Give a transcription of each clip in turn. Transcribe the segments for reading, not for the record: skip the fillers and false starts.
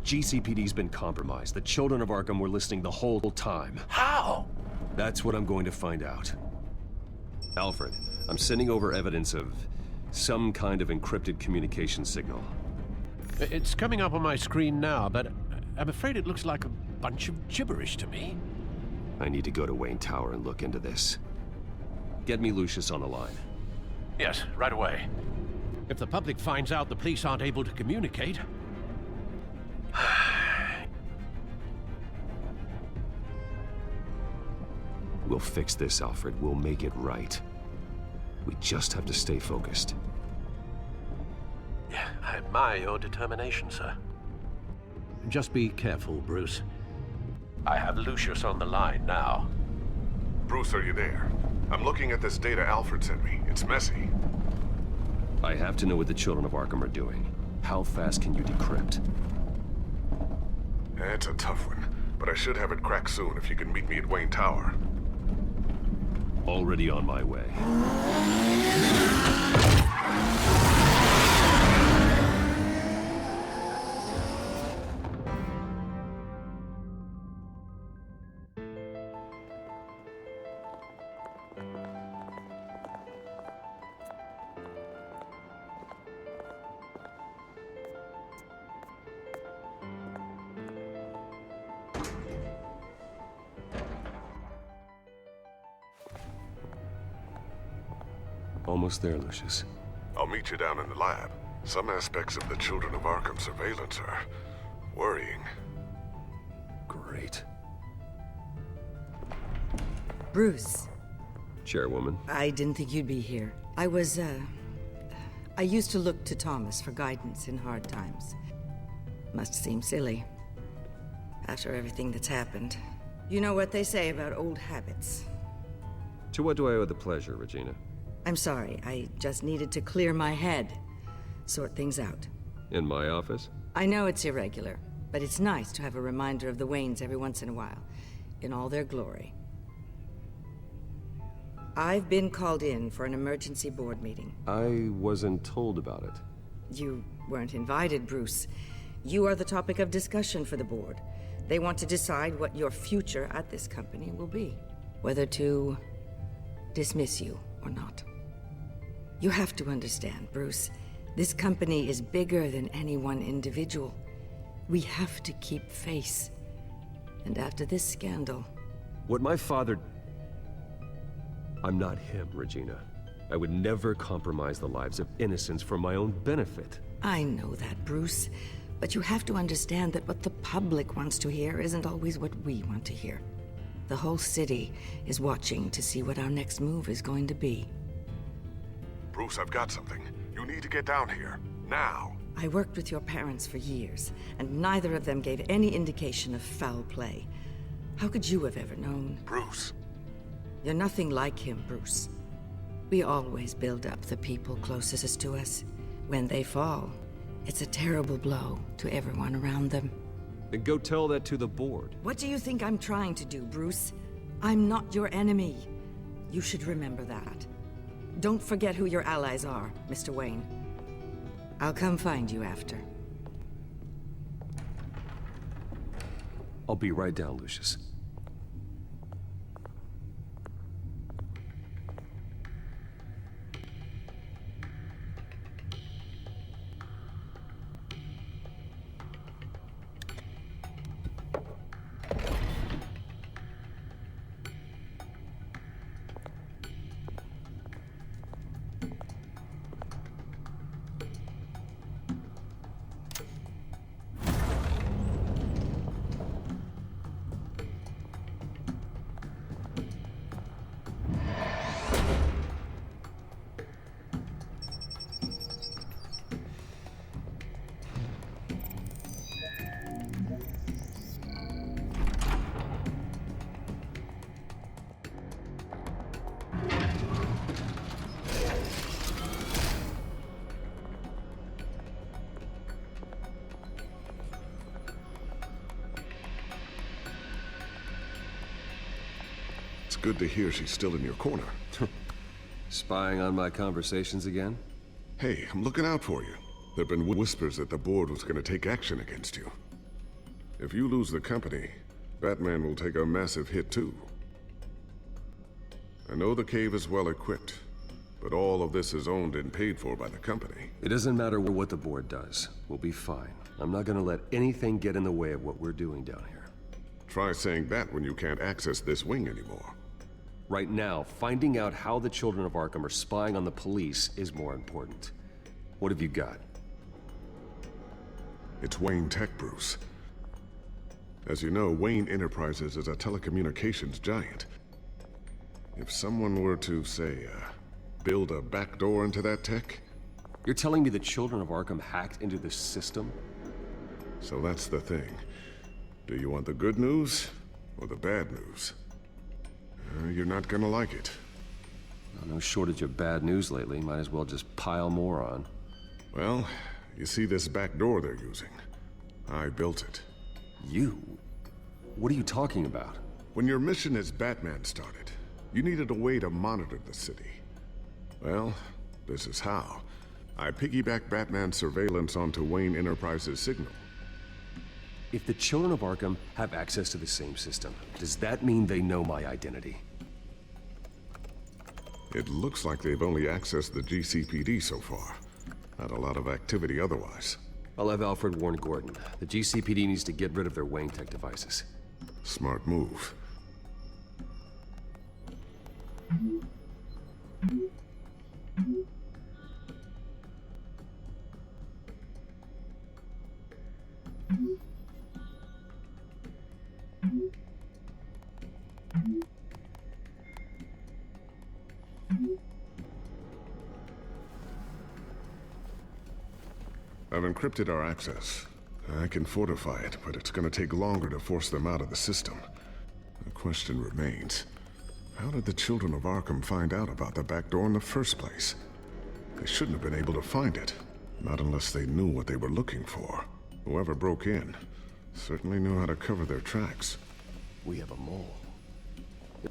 GCPD's been compromised. The children of Arkham were listening the whole time. How? That's what I'm going to find out. Alfred, I'm sending over evidence of some kind of encrypted communication signal. It's coming up on my screen now, but I'm afraid it looks like a bunch of gibberish to me. I need to go to Wayne Tower and look into this. Get me Lucius on the line. Yes, right away. If the public finds out the police aren't able to communicate... We'll fix this, Alfred. We'll make it right. We just have to stay focused. I admire your determination, sir. Just be careful, Bruce. I have Lucius on the line now. Bruce, are you there? I'm looking at this data Alfred sent me. It's messy. I have to know what the children of Arkham are doing. How fast can you decrypt? It's a tough one, but I should have it cracked soon if you can meet me at Wayne Tower. Already on my way. Almost there, Lucius. I'll meet you down in the lab. Some aspects of the Children of Arkham surveillance are worrying. Great. Bruce. Chairwoman. I didn't think you'd be here. I used to look to Thomas for guidance in hard times. Must seem silly. After everything that's happened. You know what they say about old habits. To what do I owe the pleasure, Regina? I'm sorry, I just needed to clear my head. Sort things out. In my office? I know it's irregular, but it's nice to have a reminder of the Waynes every once in a while. In all their glory. I've been called in for an emergency board meeting. I wasn't told about it. You weren't invited, Bruce. You are the topic of discussion for the board. They want to decide what your future at this company will be. Whether to dismiss you or not. You have to understand, Bruce. This company is bigger than any one individual. We have to keep face. And after this scandal... What my father... I'm not him, Regina. I would never compromise the lives of innocents for my own benefit. I know that, Bruce. But you have to understand that what the public wants to hear isn't always what we want to hear. The whole city is watching to see what our next move is going to be. Bruce, I've got something. You need to get down here. Now. I worked with your parents for years, and neither of them gave any indication of foul play. How could you have ever known? Bruce. You're nothing like him, Bruce. We always build up the people closest to us. When they fall, it's a terrible blow to everyone around them. Then go tell that to the board. What do you think I'm trying to do, Bruce? I'm not your enemy. You should remember that. Don't forget who your allies are, Mr. Wayne. I'll come find you after. I'll be right down, Lucius. It's good to hear she's still in your corner. Spying on my conversations again? Hey, I'm looking out for you. There've been whispers that the board was gonna take action against you. If you lose the company, Batman will take a massive hit too. I know the cave is well equipped, but all of this is owned and paid for by the company. It doesn't matter what the board does. We'll be fine. I'm not gonna let anything get in the way of what we're doing down here. Try saying that when you can't access this wing anymore. Right now, finding out how the children of Arkham are spying on the police is more important. What have you got? It's Wayne Tech, Bruce. As you know, Wayne Enterprises is a telecommunications giant. If someone were to, say, build a backdoor into that tech... You're telling me the children of Arkham hacked into this system? So that's the thing. Do you want the good news or the bad news? You're not gonna like it. Well, no shortage of bad news lately. Might as well just pile more on. Well, you see this back door they're using? I built it. You? What are you talking about? When your mission as Batman started, you needed a way to monitor the city. Well, this is how. I piggybacked Batman's surveillance onto Wayne Enterprises' signal. If the children of Arkham have access to the same system, does that mean they know my identity? It looks like they've only accessed the GCPD so far. Not a lot of activity otherwise. I'll have Alfred warn Gordon. The GCPD needs to get rid of their Wayne Tech devices. Smart move. I've encrypted our access. I can fortify it, but it's gonna take longer to force them out of the system. The question remains, how did the children of Arkham find out about the back door in the first place? They shouldn't have been able to find it. Not unless they knew what they were looking for. Whoever broke in certainly knew how to cover their tracks. We have a mole.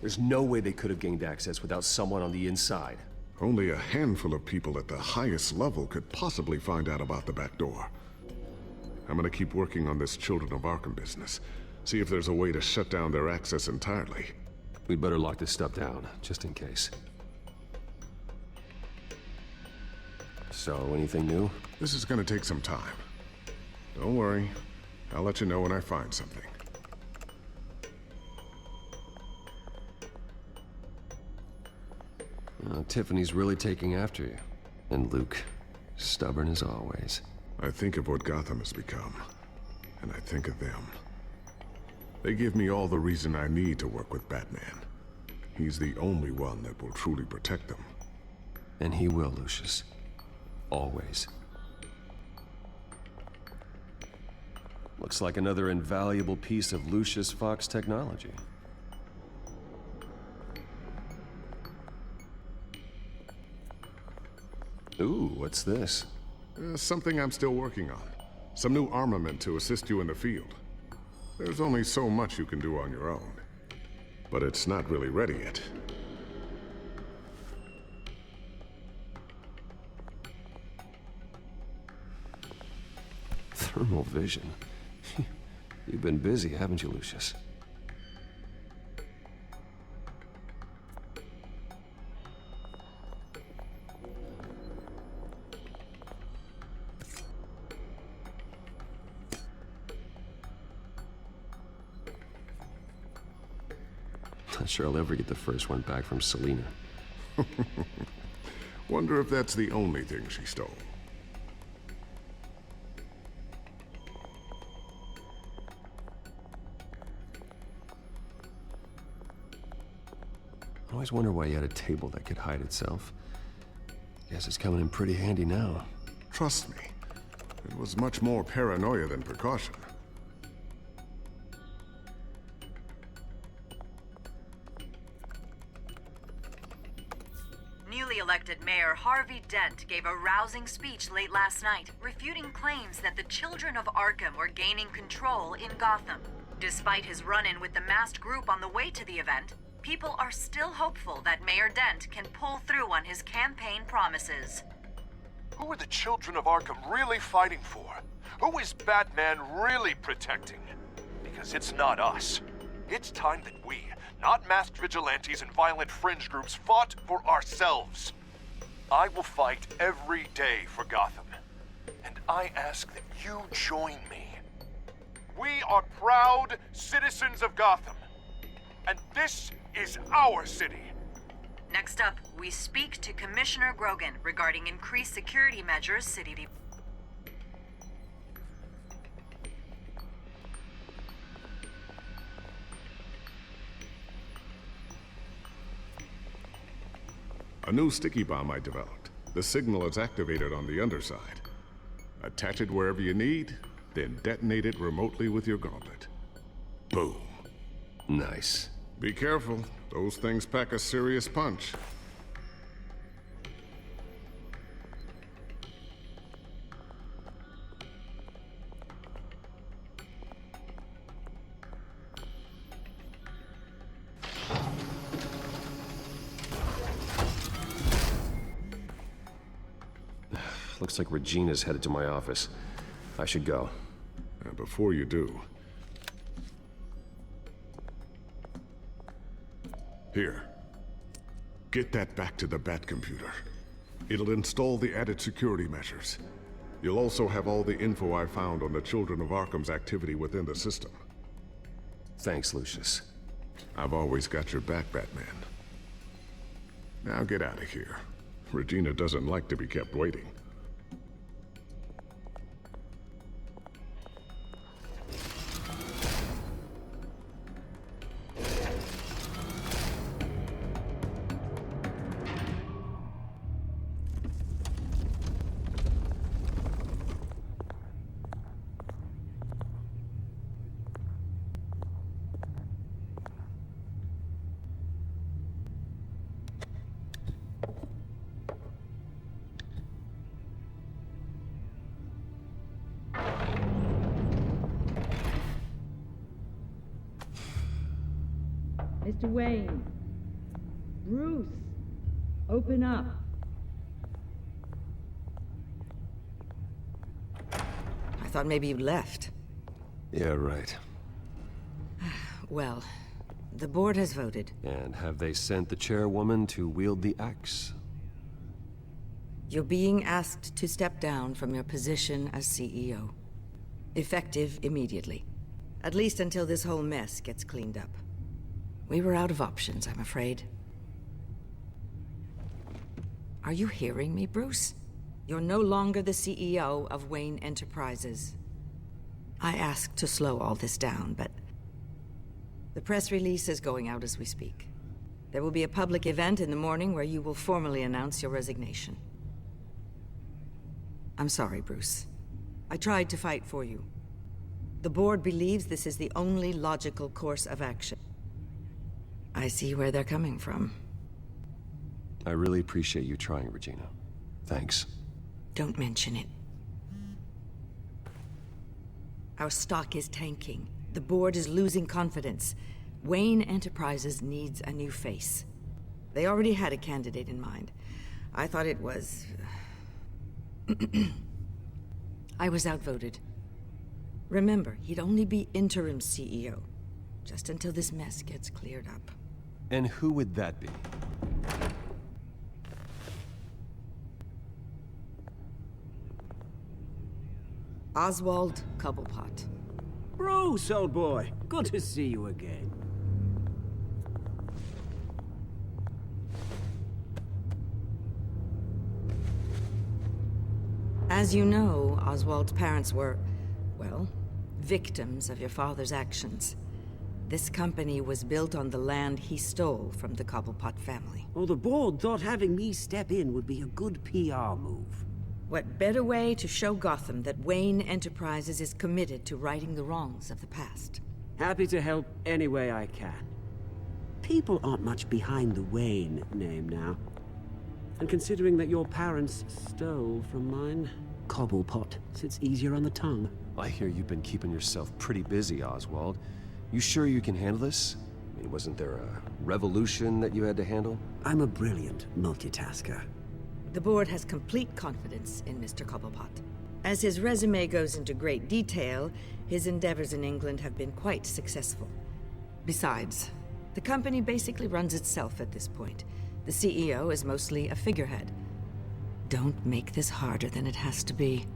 There's no way they could have gained access without someone on the inside. Only a handful of people at the highest level could possibly find out about the back door. I'm gonna keep working on this Children of Arkham business. See if there's a way to shut down their access entirely. We'd better lock this stuff down, just in case. So, anything new? This is gonna take some time. Don't worry. I'll let you know when I find something. Tiffany's really taking after you. And Luke, stubborn as always. I think of what Gotham has become, and I think of them. They give me all the reason I need to work with Batman. He's the only one that will truly protect them. And he will, Lucius. Always. Looks like another invaluable piece of Lucius Fox technology. Ooh, what's this? Something I'm still working on. Some new armament to assist you in the field. There's only so much you can do on your own. But it's not really ready yet. Thermal vision. You've been busy, haven't you, Lucius? Not sure I'll ever get the first one back from Selina. Wonder if that's the only thing she stole. I always wonder why you had a table that could hide itself. Guess it's coming in pretty handy now. Trust me, it was much more paranoia than precaution. Newly elected Mayor Harvey Dent gave a rousing speech late last night, refuting claims that the children of Arkham were gaining control in Gotham. Despite his run-in with the masked group on the way to the event, people are still hopeful that Mayor Dent can pull through on his campaign promises. Who are the children of Arkham really fighting for? Who is Batman really protecting? because it's not us. It's time that we, not masked vigilantes and violent fringe groups, fought for ourselves. I will fight every day for Gotham. And I ask that you join me. We are proud citizens of Gotham. And this is our city. Next up, we speak to Commissioner Grogan regarding increased security measures city to... A new sticky bomb I developed. The signal is activated on the underside. Attach it wherever you need, then detonate it remotely with your gauntlet. Boom. Nice. Be careful. Those things pack a serious punch. Looks like Regina's headed to my office. I should go. And before you do... Here. Get that back to the Bat computer. It'll install the added security measures. You'll also have all the info I found on the Children of Arkham's activity within the system. Thanks, Lucius. I've always got your back, Batman. Now get out of here. Regina doesn't like to be kept waiting. Mr. Wayne. Bruce. Open up. I thought maybe you'd left. Yeah, right. Well, the board has voted. And have they sent the chairwoman to wield the axe? You're being asked to step down from your position as CEO. Effective immediately. At least until this whole mess gets cleaned up. We were out of options, I'm afraid. Are you hearing me, Bruce? You're no longer the CEO of Wayne Enterprises. I asked to slow all this down, but... the press release is going out as we speak. There will be a public event in the morning where you will formally announce your resignation. I'm sorry, Bruce. I tried to fight for you. The board believes this is the only logical course of action. I see where they're coming from. I really appreciate you trying, Regina. Thanks. Don't mention it. Our stock is tanking. The board is losing confidence. Wayne Enterprises needs a new face. They already had a candidate in mind. I thought it was... I was outvoted. Remember, he'd only be interim CEO. Just until this mess gets cleared up. And who would that be? Oswald Cobblepot. Bruce, old boy. Good to see you again. As you know, Oswald's parents were, well, victims of your father's actions. This company was built on the land he stole from the Cobblepot family. Well, the board thought having me step in would be a good PR move. What better way to show Gotham that Wayne Enterprises is committed to righting the wrongs of the past? Happy to help any way I can. People aren't much behind the Wayne name now. And considering that your parents stole from mine, Cobblepot sits easier on the tongue. I hear you've been keeping yourself pretty busy, Oswald. You sure you can handle this? I mean, wasn't there a revolution that you had to handle? I'm a brilliant multitasker. The board has complete confidence in Mr. Cobblepot. As his resume goes into great detail, his endeavors in England have been quite successful. Besides, the company basically runs itself at this point. The CEO is mostly a figurehead. Don't make this harder than it has to be.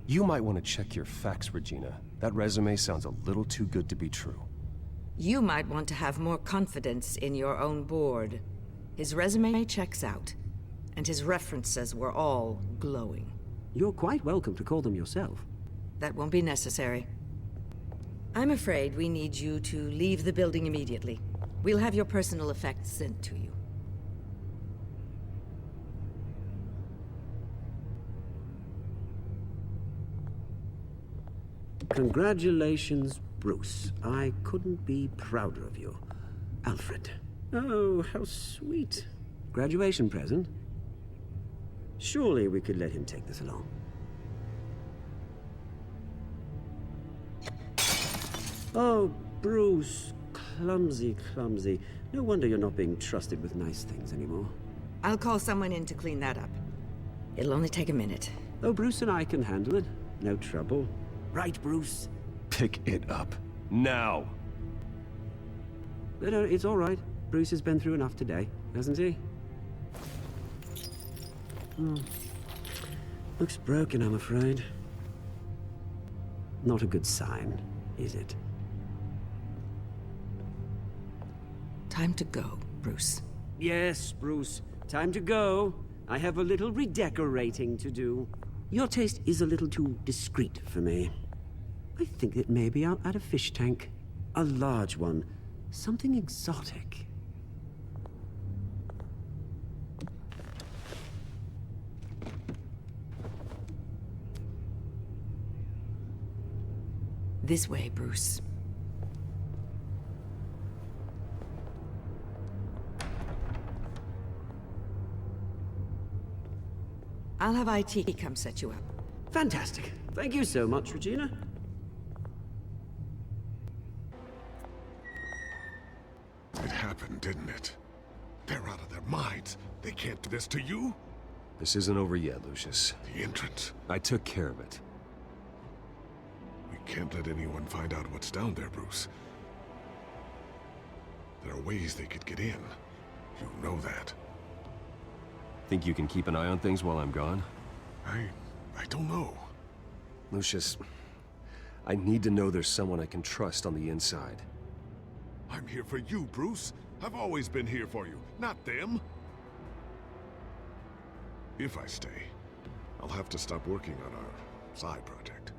You might want to check your facts, Regina. That resume sounds a little too good to be true. You might want to have more confidence in your own board. His resume checks out, and his references were all glowing. You're quite welcome to call them yourself. That won't be necessary. I'm afraid we need you to leave the building immediately. We'll have your personal effects sent to you. Congratulations, Bruce. I couldn't be prouder of you. Alfred. Oh, how sweet. Graduation present? Surely we could let him take this along. Oh, Bruce. Clumsy, clumsy. No wonder you're not being trusted with nice things anymore. I'll call someone in to clean that up. It'll only take a minute. Oh, Bruce and I can handle it. No trouble. Right, Bruce? Pick it up. Now! No, it's all right. Bruce has been through enough today, hasn't he? Looks broken, I'm afraid. Not a good sign, is it? Time to go, Bruce. Yes, Bruce. Time to go. I have a little redecorating to do. Your taste is a little too discreet for me. I think that maybe I'll add a fish tank. A large one. Something exotic. This way, Bruce. I'll have IT come set you up. Fantastic. Thank you so much, Regina. It happened, didn't it? They're out of their minds. They can't do this to you? This isn't over yet, Lucius. The entrance. I took care of it. We can't let anyone find out what's down there, Bruce. There are ways they could get in. You know that. Think you can keep an eye on things while I'm gone? I don't know. Lucius, I need to know there's someone I can trust on the inside. I'm here for you, Bruce. I've always been here for you, not them. If I stay, I'll have to stop working on our side project.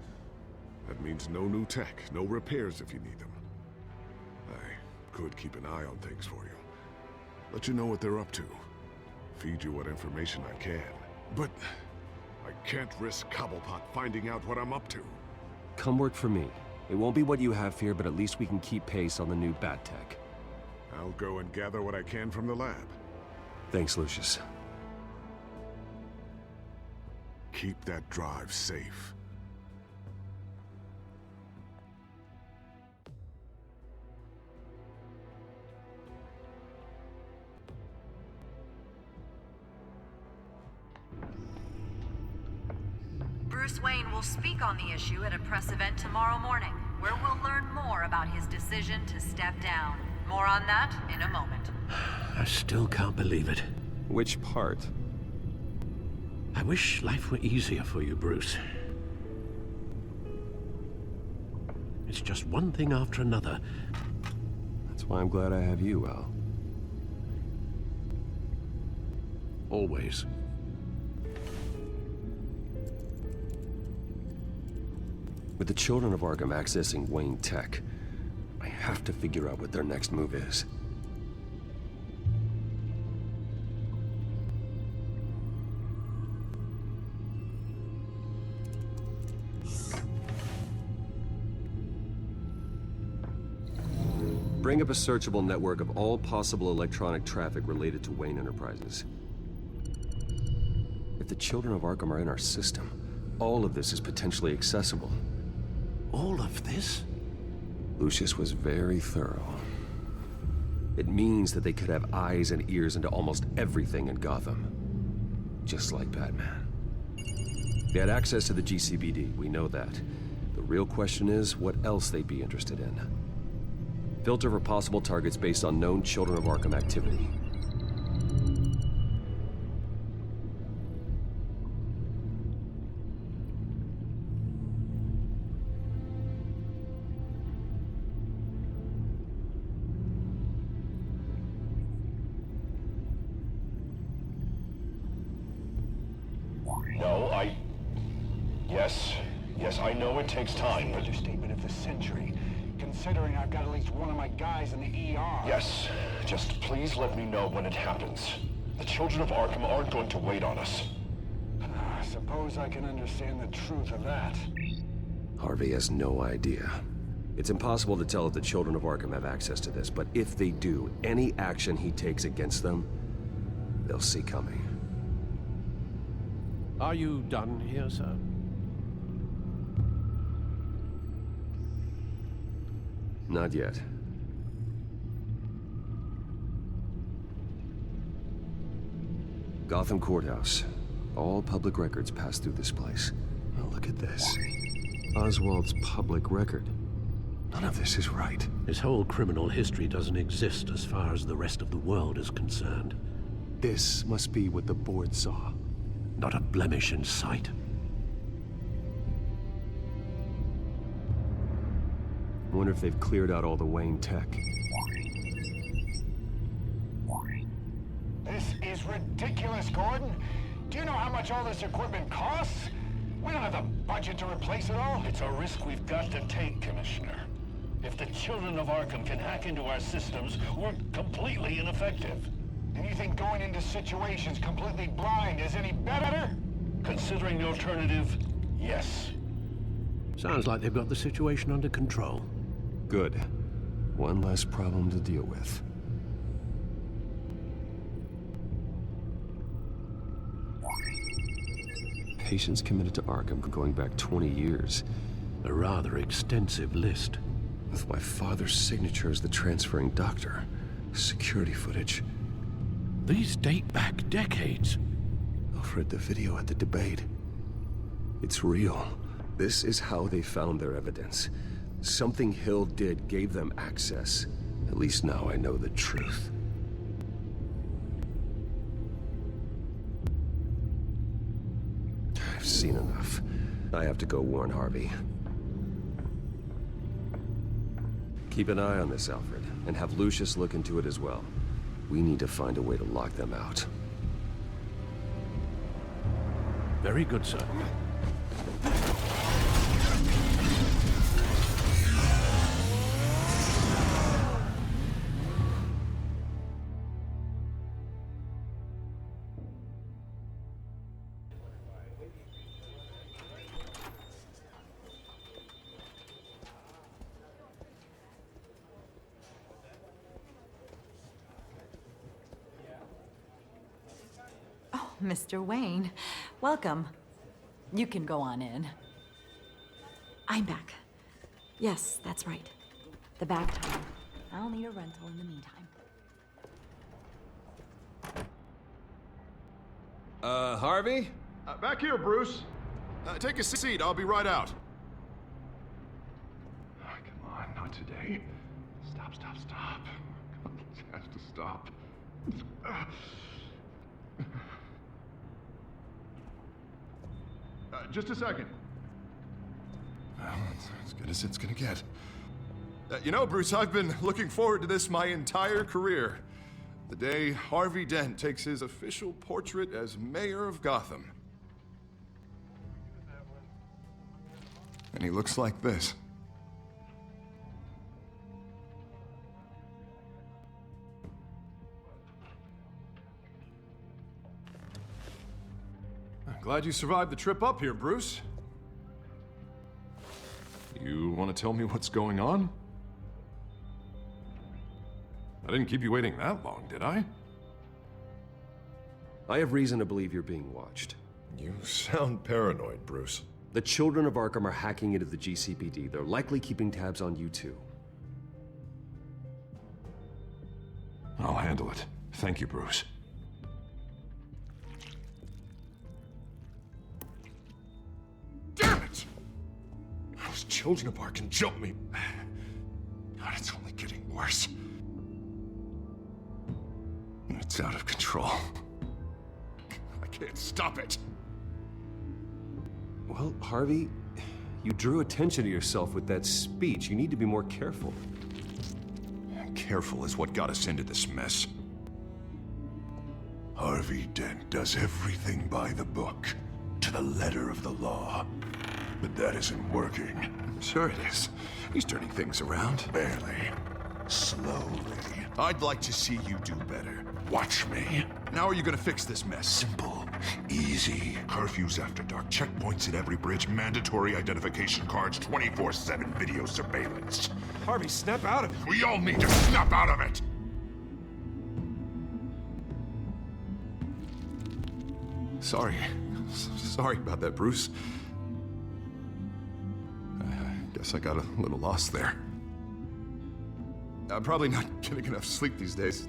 That means no new tech, no repairs if you need them. I could keep an eye on things for you. Let you know what they're up to. Feed you what information I can. But I can't risk Cobblepot finding out what I'm up to. Come work for me. It won't be what you have here, but at least we can keep pace on the new bat tech. I'll go and gather what I can from the lab. Thanks, Lucius. Keep that drive safe. Bruce Wayne will speak on the issue at a press event tomorrow morning, where we'll learn more about his decision to step down. More on that in a moment. I still can't believe it. Which part? I wish life were easier for you, Bruce. It's just one thing after another. That's why I'm glad I have you, Al. Always. With the children of Arkham accessing Wayne Tech, I have to figure out what their next move is. Bring up a searchable network of all possible electronic traffic related to Wayne Enterprises. If the children of Arkham are in our system, all of this is potentially accessible. All of this? Lucius was very thorough. It means that they could have eyes and ears into almost everything in Gotham. Just like Batman. They had access to the GCPD, we know that. The real question is, what else they'd be interested in. Filter for possible targets based on known Children of Arkham activity. No, Yes, I know it takes time, but... Understatement of the century, considering I've got at least one of my guys in the ER. Yes, just please let me know when it happens. The Children of Arkham aren't going to wait on us. I suppose I can understand the truth of that. Harvey has no idea. It's impossible to tell if the Children of Arkham have access to this, but if they do, any action he takes against them, they'll see coming. Are you done here, sir? Not yet. Gotham Courthouse. All public records pass through this place. Now look at this. Oswald's public record. None of this is right. His whole criminal history doesn't exist as far as the rest of the world is concerned. This must be what the board saw. Not a blemish in sight. I wonder if they've cleared out all the Wayne tech. This is ridiculous, Gordon. Do you know how much all this equipment costs? We don't have the budget to replace it all. It's a risk we've got to take, Commissioner. If the Children of Arkham can hack into our systems, we're completely ineffective. And you think going into situations completely blind is any better? Considering the alternative, yes. Sounds like they've got the situation under control. Good. One less problem to deal with. Patients committed to Arkham going back 20 years. A rather extensive list. With my father's signature as the transferring doctor. Security footage. These date back decades. I've read the video at the debate. It's real. This is how they found their evidence. Something Hill did gave them access. At least now I know the truth. I've seen enough. I have to go warn Harvey. Keep an eye on this, Alfred, and have Lucius look into it as well. We need to find a way to lock them out. Very good, sir. Mr. Wayne, welcome. You can go on in. I'm back. Yes, that's right. The back time. I'll need a rental in the meantime. Harvey? Back here, Bruce. Take a seat. I'll be right out. Oh, come on, not today. Stop. Come on, this has to stop. Just a second. Well, it's as good as it's gonna get. You know, Bruce, I've been looking forward to this my entire career. The day Harvey Dent takes his official portrait as mayor of Gotham. And he looks like this. Glad you survived the trip up here, Bruce. You want to tell me what's going on? I didn't keep you waiting that long, did I? I have reason to believe you're being watched. You sound paranoid, Bruce. The Children of Arkham are hacking into the GCPD. They're likely keeping tabs on you too. I'll handle it. Thank you, Bruce. Damn it! Those children of Arkham jumped me. God, it's only getting worse. It's out of control. I can't stop it. Well, Harvey, you drew attention to yourself with that speech. You need to be more careful. Careful is what got us into this mess. Harvey Dent does everything by the book, to the letter of the law. But that isn't working. Sure it is. He's turning things around. Barely. Slowly. I'd like to see you do better. Watch me. How are you gonna fix this mess? Simple. Easy. Curfews after dark, checkpoints at every bridge, mandatory identification cards, 24/7 video surveillance. Harvey, snap out of it. We all need to snap out of it! Sorry. Sorry about that, Bruce. I guess I got a little lost there. I'm probably not getting enough sleep these days.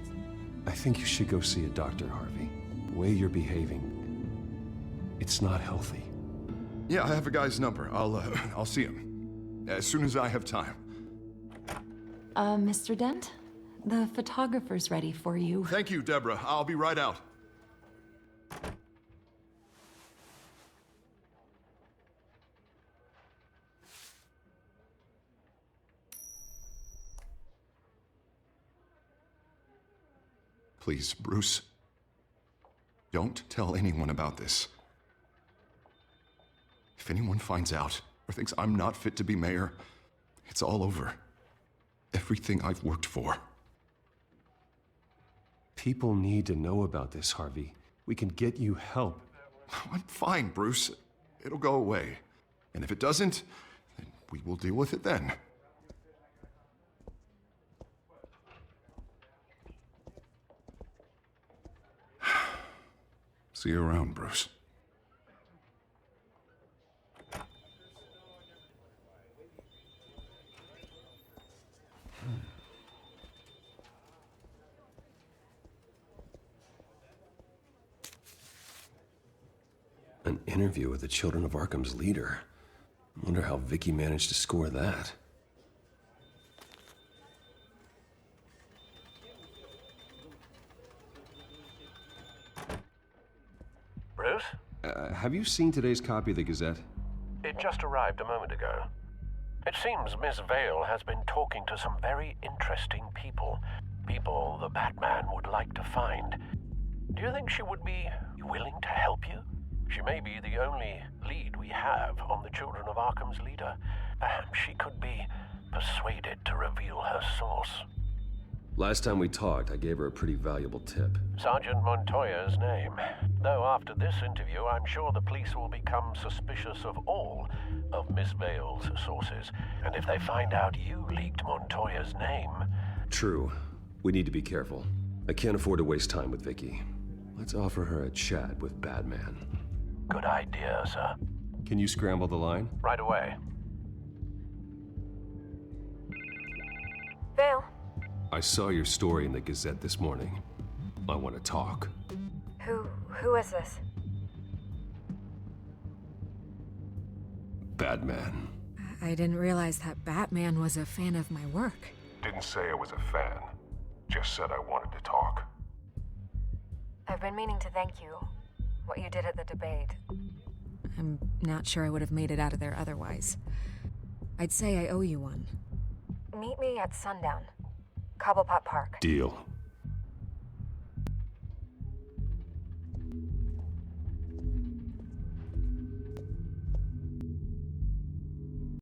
I think you should go see a doctor, Harvey. The way you're behaving, it's not healthy. Yeah, I have a guy's number. I'll see him as soon as I have time. Mr. Dent? The photographer's ready for you. Thank you, Deborah. I'll be right out. Please, Bruce. Don't tell anyone about this. If anyone finds out or thinks I'm not fit to be mayor, it's all over. Everything I've worked for. People need to know about this, Harvey. We can get you help. I'm fine, Bruce. It'll go away. And if it doesn't, then we will deal with it then. See you around, Bruce. An interview with the Children of Arkham's leader. I wonder how Vicky managed to score that. Bruce? Have you seen today's copy of the Gazette? It just arrived a moment ago. It seems Miss Vale has been talking to some very interesting people. People the Batman would like to find. Do you think she would be willing to help you? She may be the only lead we have on the Children of Arkham's leader. Perhaps she could be persuaded to reveal her source. Last time we talked, I gave her a pretty valuable tip. Sergeant Montoya's name. Though after this interview, I'm sure the police will become suspicious of all of Miss Vale's sources. And if they find out you leaked Montoya's name... True. We need to be careful. I can't afford to waste time with Vicky. Let's offer her a chat with Batman. Good idea, sir. Can you scramble the line? Right away. Vale. I saw your story in the Gazette this morning. I want to talk. Who is this? Batman. I didn't realize that Batman was a fan of my work. Didn't say I was a fan. Just said I wanted to talk. I've been meaning to thank you. What you did at the debate. I'm not sure I would have made it out of there otherwise. I'd say I owe you one. Meet me at sundown. Cobblepot Park. Deal.